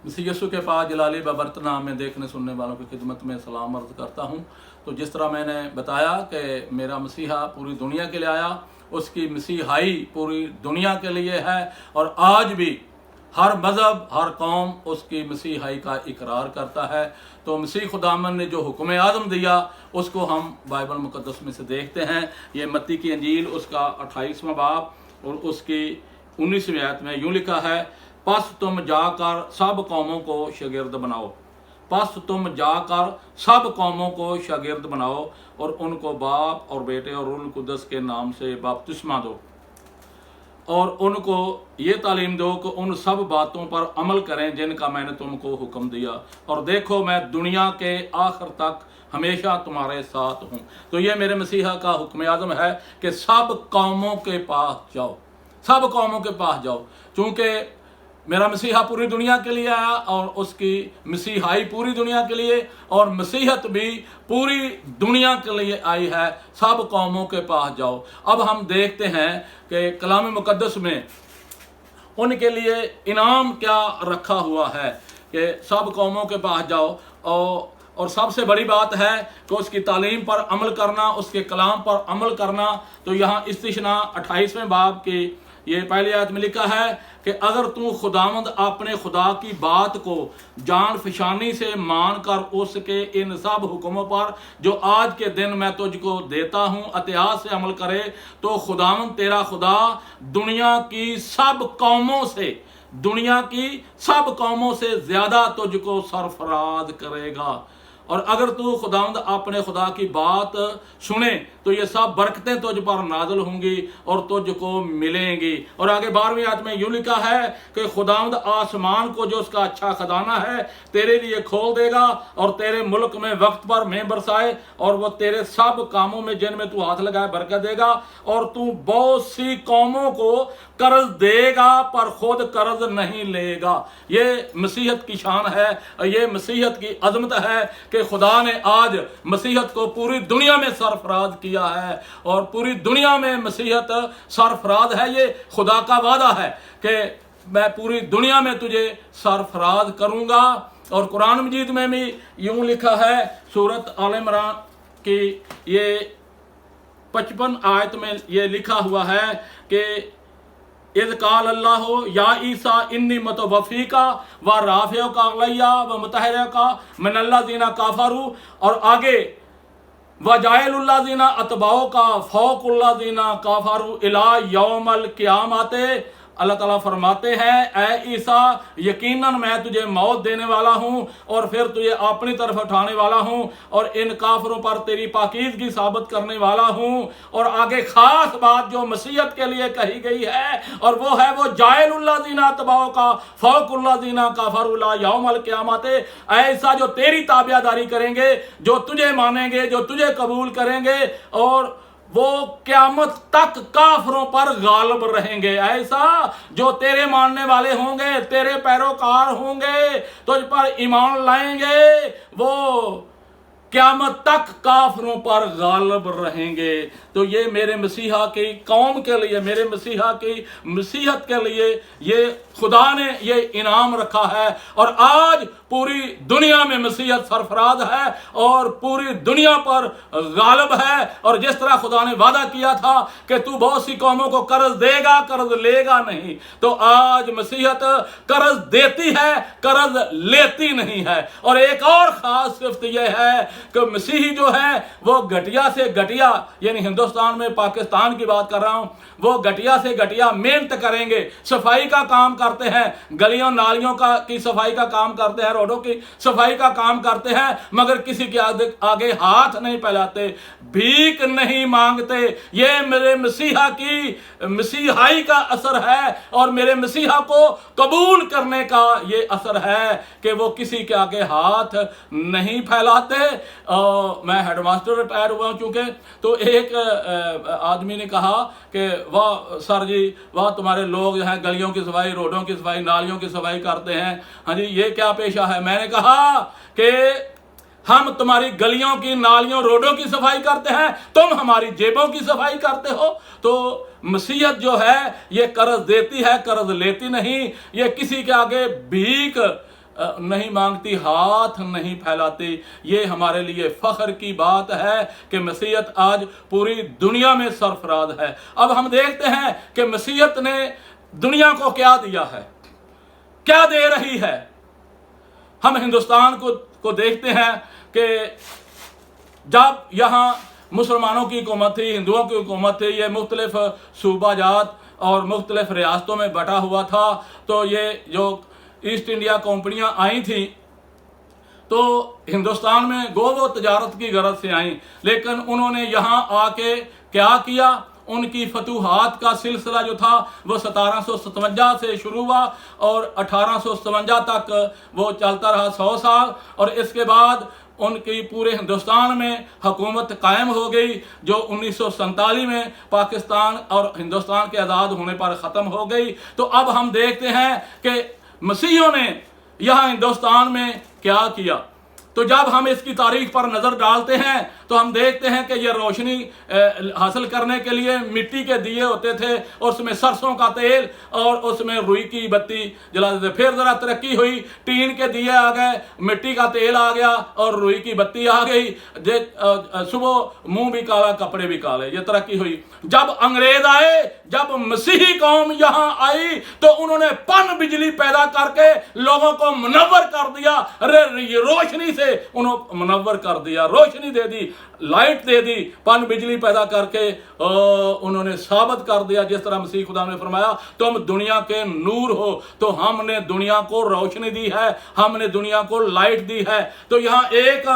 मसीह यीशु के पास जलाली बबरतना में देखने सुनने वालों की खिदमत में सलाम अर्ज़ करता हूँ। तो जिस तरह मैंने बताया कि मेरा मसीहा पूरी दुनिया के लिए आया, उसकी मसीहाई पूरी दुनिया के लिए है, और आज भी हर मज़हब हर कौम उसकी मसीहाई का इकरार करता है। तो मसीह खुदामन ने जो हुक्म आज़म दिया उसको हम बाइबल मुक़द्दस में से देखते हैं। ये मत्ती की अंजील उसका 28वां बाब और उसकी 19वीं आयत में यूँ लिखा है, पस तुम जाकर सब कौमों को शागिर्द बनाओ, पस तुम जाकर सब कौमों को शागिर्द बनाओ और उनको बाप और बेटे और रूह कुदस के नाम से बपतिस्मा दो, और उनको ये तालीम दो कि उन सब बातों पर अमल करें जिनका मैंने तुमको हुक्म दिया, और देखो मैं दुनिया के आखिर तक हमेशा तुम्हारे साथ हूँ। तो ये मेरे मसीहा का हुक्म आज़म है कि सब कौमों के पास जाओ, सब कौमों के पास जाओ। चूँकि मेरा मसीहा पूरी दुनिया के लिए आया और उसकी मसीहाई पूरी दुनिया के लिए, और मसीहत भी पूरी दुनिया के लिए आई है। सब कौमों के पास जाओ। अब हम देखते हैं कि कलाम मुक़द्दस में उनके लिए इनाम क्या रखा हुआ है कि सब कौमों के पास जाओ, और सबसे बड़ी बात है कि उसकी तालीम पर अमल करना, उसके कलाम पर अमल करना। तो यहाँ इस्तिशना 28वें बाब की ये पहली आयत में लिखा है कि अगर तू खुदावंद अपने खुदा की बात को जान फशानी से मान कर उसके इन सब हुक्मों पर जो आज के दिन मैं तुझको देता हूँ इतिहास से अमल करे, तो खुदावंद तेरा खुदा दुनिया की सब कौमों से, दुनिया की सब कौमों से ज़्यादा तुझको सरफराज करेगा। और अगर तू खुदावंद अपने खुदा की बात सुने तो ये सब बरकतें तुझ पर नाज़िल होंगी और तुझको मिलेंगी। और आगे 12वीं आयत में यूँ लिखा है कि खुदावंद आसमान को जो उसका अच्छा खजाना है तेरे लिए खोल देगा और तेरे मुल्क में वक्त पर में बरसाए, और वो तेरे सब कामों में जिनमें तू हाथ लगाए बरकत देगा, और तू बहुत सी कौमों को कर्ज देगा पर खुद कर्ज नहीं लेगा। ये मसीहत की शान है, ये मसीहत की अजमत है कि खुदा ने आज मसीहत को पूरी दुनिया में सरफराज किया है, और पूरी दुनिया में मसीहत सरफराज है। ये खुदा का वादा है कि मैं पूरी दुनिया में तुझे सरफराज करूंगा। और कुरान मजीद में भी यूं लिखा है, सूरत आल इमरान की ये 55 आयत में ये लिखा हुआ है कि इज़ काल अल्लाह या ईसा इन्नी मतवफ़ीका व राफ़ियो का अलैया व मुतहरा का मिनल्लाज़ीना काफ़रू, और आगे वजाइलुल्लाज़ीना अतबाओ का फ़ौकुल्लाज़ीना काफ़रू इला यौमल क़ियामत। अल्लाह ताला फरमाते हैं, ए ईसा यकीनन मैं तुझे मौत देने वाला हूँ और फिर तुझे अपनी तरफ उठाने वाला हूँ और इन काफरों पर तेरी पाकीज़गी साबित करने वाला हूँ। और आगे खास बात जो मसीहत के लिए कही गई है, और वो है वो जाइलुल्लाज़ीना तबाओ का फ़ौकुल्लाज़ीना काफ़रुला यौमल क़ियामत। ऐसा जो तेरी ताबियादारी करेंगे, जो तुझे मानेंगे, जो तुझे कबूल करेंगे, और वो क़यामत तक काफरों पर गालिब रहेंगे। ऐसा जो तेरे मानने वाले होंगे, तेरे पैरोकार होंगे, तुझ पर ईमान लाएंगे, वो क़यामत तक काफरों पर गालिब रहेंगे। तो ये मेरे मसीहा की कौम के लिए, मेरे मसीहा की मसीहत के लिए ये खुदा ने ये इनाम रखा है, और आज पूरी दुनिया में मसीहत सरफराज है और पूरी दुनिया पर गालिब है। और जिस तरह खुदा ने वादा किया था कि तू बहुत सी कौमों को कर्ज देगा, कर्ज लेगा नहीं, तो आज मसीहत कर्ज देती है, कर्ज लेती नहीं है। और एक और खास सिफ्त यह है कि मसीही जो है वो घटिया से घटिया, यानी हिंदुस्तान में पाकिस्तान की बात कर रहा हूं, वो घटिया से घटिया मेहनत करेंगे, सफाई का काम करते हैं, गलियों नालियों की सफाई का काम करते हैं, रोडों की सफाई का काम करते हैं, मगर किसी के आगे हाथ नहीं फैलाते, भीख नहीं मांगते। ये मेरे मसीहा की मसीहाई का असर है और मेरे मसीहा को कबूल करने का ये असर है कि वो किसी के आगे हाथ नहीं फैलाते। मैं हेडमास्टर रिटायर हुआ हूं चूंकि, तो एक आदमी ने कहा कि वाह सर जी, वाह तुम्हारे लोग जो हैं गलियों की सफाई, रोडों की सफाई, नालियों की सफाई करते हैं, हाँ जी ये क्या पेशा है। मैंने कहा कि हम तुम्हारी गलियों की, नालियों, रोडों की सफाई करते हैं, तुम हमारी जेबों की सफाई करते हो। तो मसीहत जो है ये कर्ज देती है, कर्ज लेती नहीं। ये किसी के आगे भीख نہیں مانگتی، ہاتھ نہیں پھیلاتی۔ یہ ہمارے لیے فخر کی بات ہے کہ مسیحیت آج پوری دنیا میں سرفراز ہے۔ اب ہم دیکھتے ہیں کہ مسیحیت نے دنیا کو کیا دیا ہے، کیا دے رہی ہے۔ ہم ہندوستان کو دیکھتے ہیں کہ جب یہاں مسلمانوں کی حکومت تھی، ہندوؤں کی حکومت تھی، یہ مختلف صوبہ جات اور مختلف ریاستوں میں بٹا ہوا تھا، تو یہ جو ایسٹ انڈیا کمپنیاں آئی تھیں تو ہندوستان میں وہ تجارت کی غرض سے آئیں، لیکن انہوں نے یہاں آ کے کیا کیا؟ ان کی فتوحات کا سلسلہ جو تھا وہ 1757 سے شروع ہوا اور 1857 تک وہ چلتا رہا، 100 سال، اور اس کے بعد ان کی پورے ہندوستان میں حکومت قائم ہو گئی، جو 1947 میں پاکستان اور ہندوستان کے آزاد ہونے پر ختم ہو گئی۔ تو اب ہم دیکھتے ہیں کہ مسیحیوں نے یہاں ہندوستان میں کیا کیا۔ تو جب ہم اس کی تاریخ پر نظر ڈالتے ہیں تو ہم دیکھتے ہیں کہ یہ روشنی حاصل کرنے کے لیے مٹی کے دیے ہوتے تھے، اس میں سرسوں کا تیل اور اس میں روئی کی بتی جلاتے تھے۔ پھر ذرا ترقی ہوئی، ٹین کے دیے آ گئے، مٹی کا تیل آ گیا اور روئی کی بتی آ گئی، صبح منہ بھی کالا کپڑے بھی کالے، یہ ترقی ہوئی۔ جب انگریز آئے، جب مسیحی قوم یہاں آئی تو انہوں نے پن بجلی پیدا کر کے لوگوں کو منور کر دیا، روشنی سے انہوں منور کر دیا، روشنی دے دی، لائٹ دے دی، پن بجلی پیدا کر کے انہوں نے ثابت کر دیا، جس طرح مسیح خدا نے فرمایا تم دنیا کے نور ہو۔ تو ہم نے دنیا کو روشنی دی ہے، ہم نے دنیا کو لائٹ دی ہے۔ تو یہاں ایک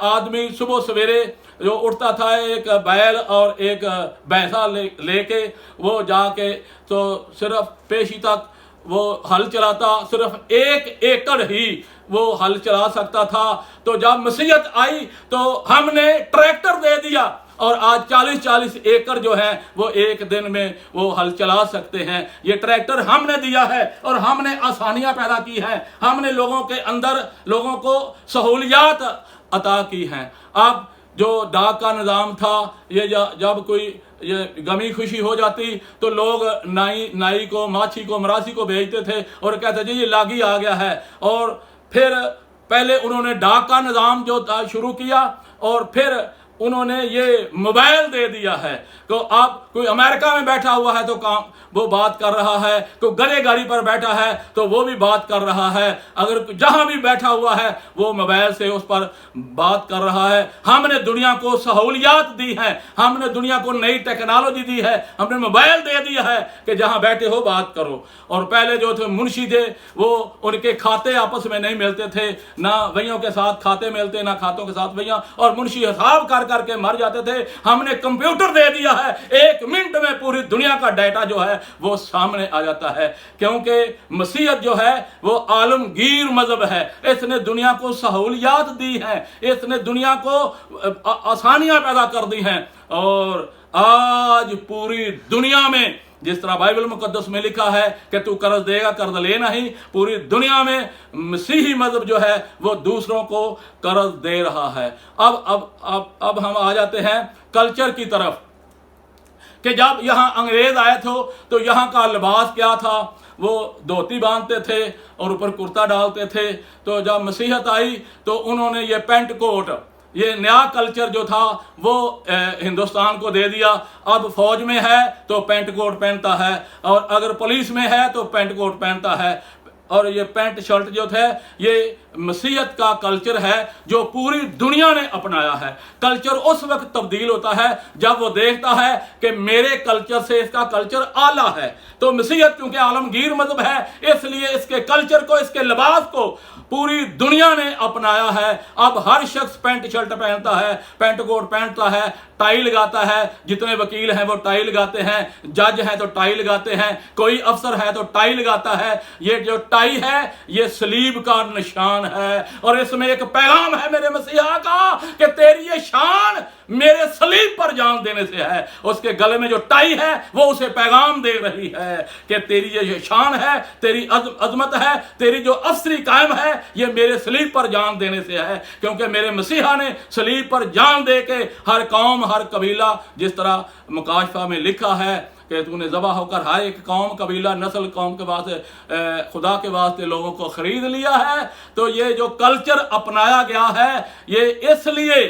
آدمی صبح سویرے جو اٹھتا تھا، ایک بیل اور ایک بھینسا لے کے وہ جا کے تو صرف پیشی تک وہ ہل چلاتا، صرف 1 ایکڑ ہی وہ ہل چلا سکتا تھا۔ تو جب مسیحیت آئی تو ہم نے ٹریکٹر دے دیا اور آج 40 ایکڑ جو ہے وہ ایک دن میں وہ ہل چلا سکتے ہیں۔ یہ ٹریکٹر ہم نے دیا ہے اور ہم نے آسانیاں پیدا کی ہیں، ہم نے لوگوں کے اندر لوگوں کو سہولیات عطا کی ہیں۔ اب جو ڈاک کا نظام تھا، یہ جب کوئی یہ غمی خوشی ہو جاتی تو لوگ نائی کو، ماچھی کو، مراسی کو بھیجتے تھے اور کہتے تھے یہ لاگی آ گیا ہے۔ اور پھر پہلے انہوں نے ڈاک کا نظام جو شروع کیا اور پھر انہوں نے یہ موبائل دے دیا ہے۔ تو اب کوئی امریکہ میں بیٹھا ہوا ہے تو وہ بات کر رہا ہے، کوئی گلے گاڑی پر بیٹھا ہے تو وہ بھی بات کر رہا ہے، اگر جہاں بھی بیٹھا ہوا ہے وہ موبائل سے اس پر بات کر رہا ہے۔ ہم نے دنیا کو سہولیات دی ہیں، ہم نے دنیا کو نئی ٹیکنالوجی دی ہے، ہم نے موبائل دے دیا ہے کہ جہاں بیٹھے ہو بات کرو۔ اور پہلے جو تھے منشی تھے وہ ان کے کھاتے آپس میں نہیں ملتے تھے، نہ وہیوں کے ساتھ کھاتے ملتے، نہ کھاتوں کے ساتھ وہیاں، اور منشی حساب کر کے مر جاتے تھے۔ ہم نے کمپیوٹر دے دیا ہے، 1 منٹ میں پوری دنیا کا ڈیٹا جو ہے وہ سامنے آ جاتا ہے، کیونکہ مسیحیت جو ہے وہ عالمگیر مذہب ہے۔ اس نے دنیا کو سہولیات دی ہیں، اس نے دنیا کو آسانیاں پیدا کر دی ہیں، اور آج پوری دنیا میں جس طرح بائبل مقدس میں لکھا ہے کہ تو قرض دے گا قرض لے نہیں، پوری دنیا میں مسیحی مذہب جو ہے وہ دوسروں کو قرض دے رہا ہے۔ اب ہم آ جاتے ہیں کلچر کی طرف کہ جب یہاں انگریز آئے تھے تو یہاں کا لباس کیا تھا؟ وہ دھوتی باندھتے تھے اور اوپر کرتا ڈالتے تھے۔ تو جب مسیحیت آئی تو انہوں نے یہ پینٹ کوٹ، یہ نیا کلچر جو تھا وہ ہندوستان کو دے دیا۔ اب فوج میں ہے تو پینٹ کوٹ پہنتا ہے، اور اگر پولیس میں ہے تو پینٹ کوٹ پہنتا ہے، اور یہ پینٹ شرٹ جو تھے یہ مسیحیت کا کلچر ہے جو پوری دنیا نے اپنایا ہے۔ کلچر اس وقت تبدیل ہوتا ہے جب وہ دیکھتا ہے کہ میرے کلچر سے اس کا کلچر اعلیٰ ہے۔ تو مسیحیت کیونکہ عالمگیر مذہب ہے، اس لیے اس کے کلچر کو، اس کے لباس کو پوری دنیا نے اپنایا ہے۔ اب ہر شخص پینٹ شرٹ پہنتا ہے، پینٹ کوٹ پہنتا ہے، ٹائی لگاتا ہے، جتنے وکیل ہیں وہ ٹائی لگاتے ہیں، جج ہیں تو ٹائی لگاتے ہیں، کوئی افسر ہے تو ٹائی لگاتا ہے۔ یہ جو ٹائی ہے یہ صلیب کا نشان ہے، اور اس میں ایک پیغام ہے میرے مسیحا کا کہ تیری یہ شان میرے صلیب پر جان دینے سے ہے۔ اس کے گلے میں جو ٹائی ہے وہ اسے پیغام دے رہی ہے کہ تیری یہ شان ہے، تیری عظمت ہے، تیری جو افسری قائم ہے یہ میرے صلیب پر جان دینے سے ہے، کیونکہ میرے مسیحا نے صلیب پر جان دے کے ہر قوم، ہر قبیلہ، جس طرح مکاشفہ میں لکھا ہے کہ तूने ज़बा होकर हर एक कौम कबीला नस्ल कौम के वास्ते खुदा के वास्ते लोगों को ख़रीद लिया है। तो ये जो कल्चर अपनाया गया है ये इसलिए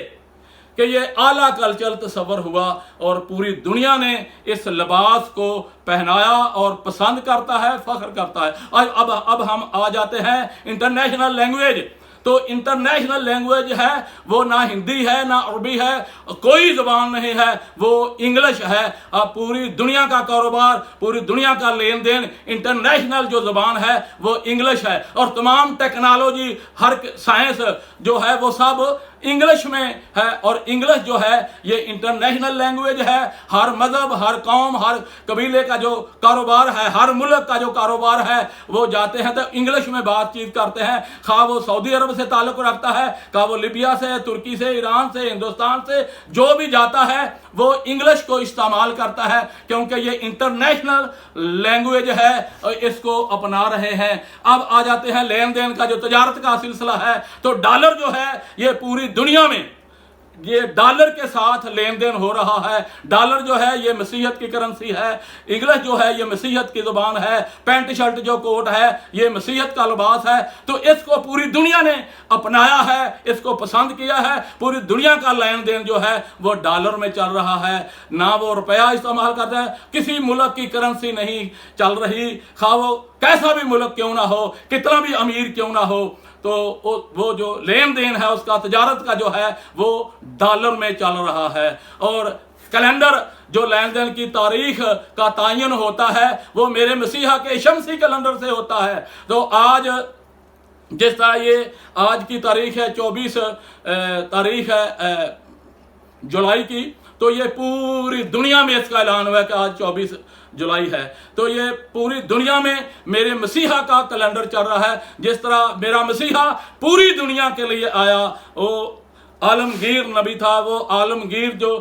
कि ये आला कल्चर तस्वर हुआ और पूरी दुनिया ने इस लिबास को पहनाया और पसंद करता है, फ़ख्र करता है। अब हम आ जाते हैं इंटरनेशनल लैंग्वेज। तो इंटरनेशनल लैंग्वेज है वो ना हिंदी है ना अरबी है, कोई ज़बान नहीं है, वो इंग्लिश है। अब पूरी दुनिया का कारोबार, पूरी दुनिया का लेन देन, इंटरनेशनल जो ज़बान है वो इंग्लिश है। और तमाम टेक्नोलॉजी, हर साइंस जो है वो सब इंग्लिश में है। और इंग्लिश जो है ये इंटरनेशनल लैंग्वेज है। हर मज़हब, हर कौम, हर कबीले का जो कारोबार है, हर मुल्क का जो कारोबार है वो जाते हैं तो इंग्लिश में बातचीत करते हैं। खा वो सऊदी अरब से ताल्लुक़ रखता है, खा वो लिबिया से, तुर्की से, ईरान से, हिंदुस्तान से, जो भी जाता है वो इंग्लिश को इस्तेमाल करता है क्योंकि ये इंटरनेशनल लैंग्वेज है, इसको अपना रहे हैं। अब आ जाते हैं लेन देन का जो तजारत का सिलसिला है। तो डॉलर जो है ये पूरी दुनिया में ये डॉलर के साथ लेन देन हो रहा है। डॉलर जो है ये मसीहत की करेंसी है, इंग्लिश जो है ये मसीहत की ज़ुबान है, पैंट शर्ट जो कोट है ये मसीहत का लिबास है। तो इसको पूरी दुनिया ने अपनाया है, इसको पसंद किया है। पूरी दुनिया का लेन देन जो है वो डॉलर में चल रहा है, ना वो रुपया इस्तेमाल करते हैं। किसी मुल्क की करेंसी नहीं चल रही, खा वो कैसा भी मुल्क क्यों ना हो, कितना भी अमीर क्यों ना हो, तो वो जो लेन देन है उसका तजारत का जो है वो डॉलर में चल रहा है। और कैलेंडर जो लेन देन की तारीख का तयन होता है वो मेरे मसीहा के शमसी कैलेंडर से होता है। तो आज जिस तरह ये आज की तारीख है 24 तारीख है जुलाई की, तो ये पूरी दुनिया में इसका ऐलान हुआ है कि आज 24 जुलाई है। तो ये पूरी दुनिया में मेरे मसीहा का कैलेंडर चल रहा है। जिस तरह मेरा मसीहा पूरी दुनिया के लिए आया, वो आलमगीर नबी था, वो आलमगीर जो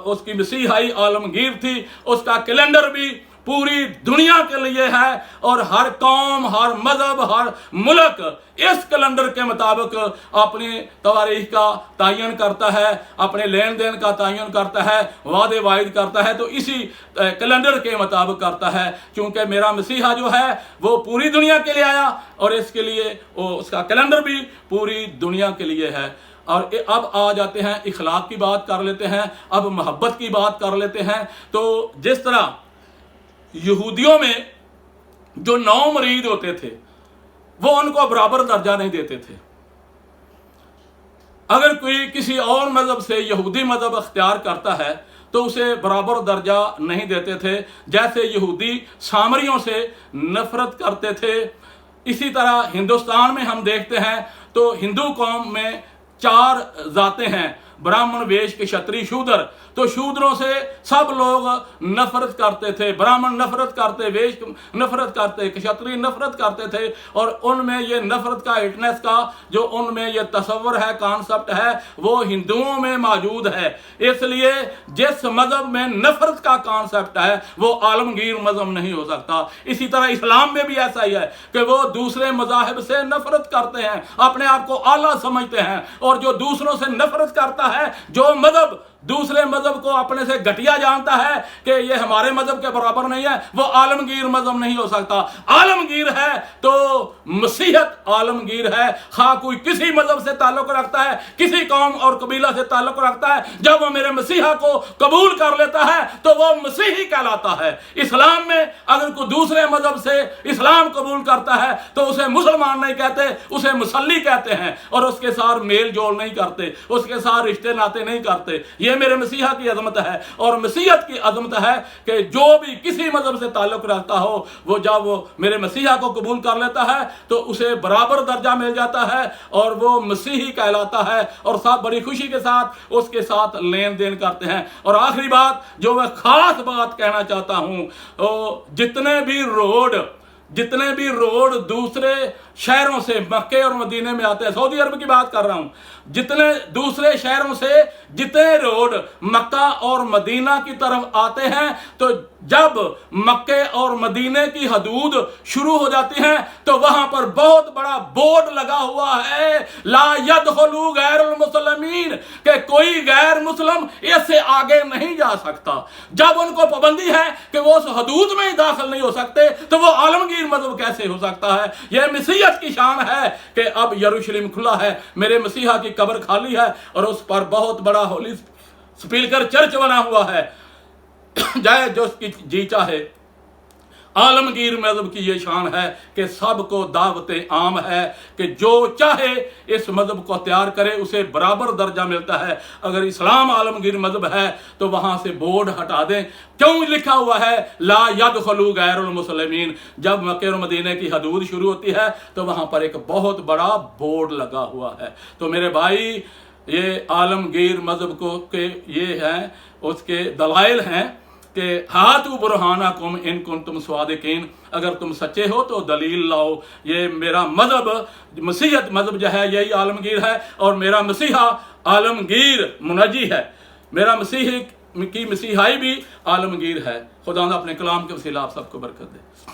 उसकी मसीहाई आलमगीर थी, उसका कैलेंडर भी पूरी दुनिया के लिए है। और हर कौम, हर मजहब, हर मुल्क इस कैलेंडर के मुताबिक अपनी तवारीख का तयन करता है, अपने लेन देन का तयन करता है, वादे वाइद करता है। तो इसी कैलेंडर के मुताबिक करता है क्योंकि मेरा मसीहा जो है वो पूरी दुनिया के लिए आया और इसके लिए उसका कैलेंडर भी पूरी दुनिया के लिए है। और अब आ जाते हैं इखलाक की बात कर लेते हैं, अब मोहब्बत की बात कर लेते हैं। तो जिस तरह यहूदियों में जो 9 मरीद होते थे वो उनको बराबर दर्जा नहीं देते थे। अगर कोई किसी और मजहब से यहूदी मजहब अख्तियार करता है तो उसे बराबर दर्जा नहीं देते थे। जैसे यहूदी सामरियों से नफरत करते थे, इसी तरह हिंदुस्तान में हम देखते हैं तो हिंदू कौम में 4 जातें हैं, ब्राह्मण, वैश्य, क्षत्रिय, शूद्र। तो शूद्रों से सब लोग नफरत करते थे, ब्राह्मण नफरत करते, वैश्य नफरत करते, क्षत्रिय नफरत करते थे। और उनमें ये नफरत का हिटनेस का जो उनमें ये तस्वर है, कॉन्सेप्ट है, वो हिंदुओं में मौजूद है। इसलिए जिस मजहब में नफरत का कॉन्सेप्ट है वो आलमगीर मजहब नहीं हो सकता। इसी तरह इस्लाम में भी ऐसा ही है कि वो दूसरे मजाहिब से नफरत करते हैं, अपने आप को आला समझते हैं। और जो दूसरों से नफरत करता है, जो मजहब दूसरे मजहब को अपने से घटिया जानता है कि ये हमारे मजहब के बराबर नहीं है, वो आलमगीर मजहब नहीं हो सकता। आलमगीर है तो मसीहत आलमगीर है। हाँ कोई किसी मजहब से ताल्लुक रखता है, किसी कौम और कबीला से ताल्लुक रखता है, जब वो मेरे मसीहा को कबूल कर लेता है तो वो मसीही कहलाता है। इस्लाम में अगर कोई दूसरे मजहब से इस्लाम कबूल करता है तो उसे मुसलमान नहीं कहते, उसे मुसल्ली कहते हैं। और उसके साथ मेल जोल नहीं करते, उसके साथ रिश्ते नाते नहीं करते। ये मेरे मसीहा की अजमत है। और मसीहत की अजमत है कि जो भी किसी मजहब से ताल्लुक रखता हो वो जब वो मेरे मसीहा को कबूल कर लेता है तो उसे बराबर दर्जा मिल जाता है और वो मसीही कहलाता है। और सब बड़ी खुशी के साथ उसके साथ लेन देन करते हैं। और आखिरी बात जो मैं खास बात कहना चाहता हूं, जितने भी रोड दूसरे शहरों से मक्के और मदीने में आते हैं, सऊदी अरब की बात कर रहा हूं, जितने दूसरे शहरों से जितने रोड मक्का और मदीना की तरफ आते हैं, तो جب مکے اور مدینے کی حدود شروع ہو جاتی ہیں تو وہاں پر بہت بڑا بورڈ لگا ہوا ہے، لا يدخلوا غیر المسلمین، کہ کوئی غیر مسلم اس سے آگے نہیں جا سکتا۔ جب ان کو پابندی ہے کہ وہ اس حدود میں ہی داخل نہیں ہو سکتے تو وہ عالمگیر مذہب کیسے ہو سکتا ہے؟ یہ مسیحیت کی شان ہے کہ اب یروشلم کھلا ہے، میرے مسیحا کی قبر خالی ہے اور اس پر بہت بڑا ہولی سپیکر چرچ بنا ہوا ہے، جائے جو اس کی جی چاہے۔ عالمگیر مذہب کی یہ شان ہے کہ سب کو دعوت عام ہے کہ جو چاہے اس مذہب کو اختیار کرے، اسے برابر درجہ ملتا ہے۔ اگر اسلام عالمگیر مذہب ہے تو وہاں سے بورڈ ہٹا دیں۔ کیوں لکھا ہوا ہے لا يدخلوا غیر المسلمین؟ جب مکہ اور مدینے کی حدود شروع ہوتی ہے تو وہاں پر ایک بہت بڑا بورڈ لگا ہوا ہے۔ تو میرے بھائی، یہ عالمگیر مذہب کو کہ یہ ہیں اس کے دلائل ہیں کہ ہاتھو برہانکم ان کنتم صادقین، اگر تم سچے ہو تو دلیل لاؤ۔ یہ میرا مذہب، مسیحیت مذہب جو ہے یہی عالمگیر ہے، اور میرا مسیحا عالمگیر منجی ہے، میرا مسیحی کی مسیحائی بھی عالمگیر ہے۔ خدا اپنے کلام کے وسیلہ آپ سب کو برکت دے۔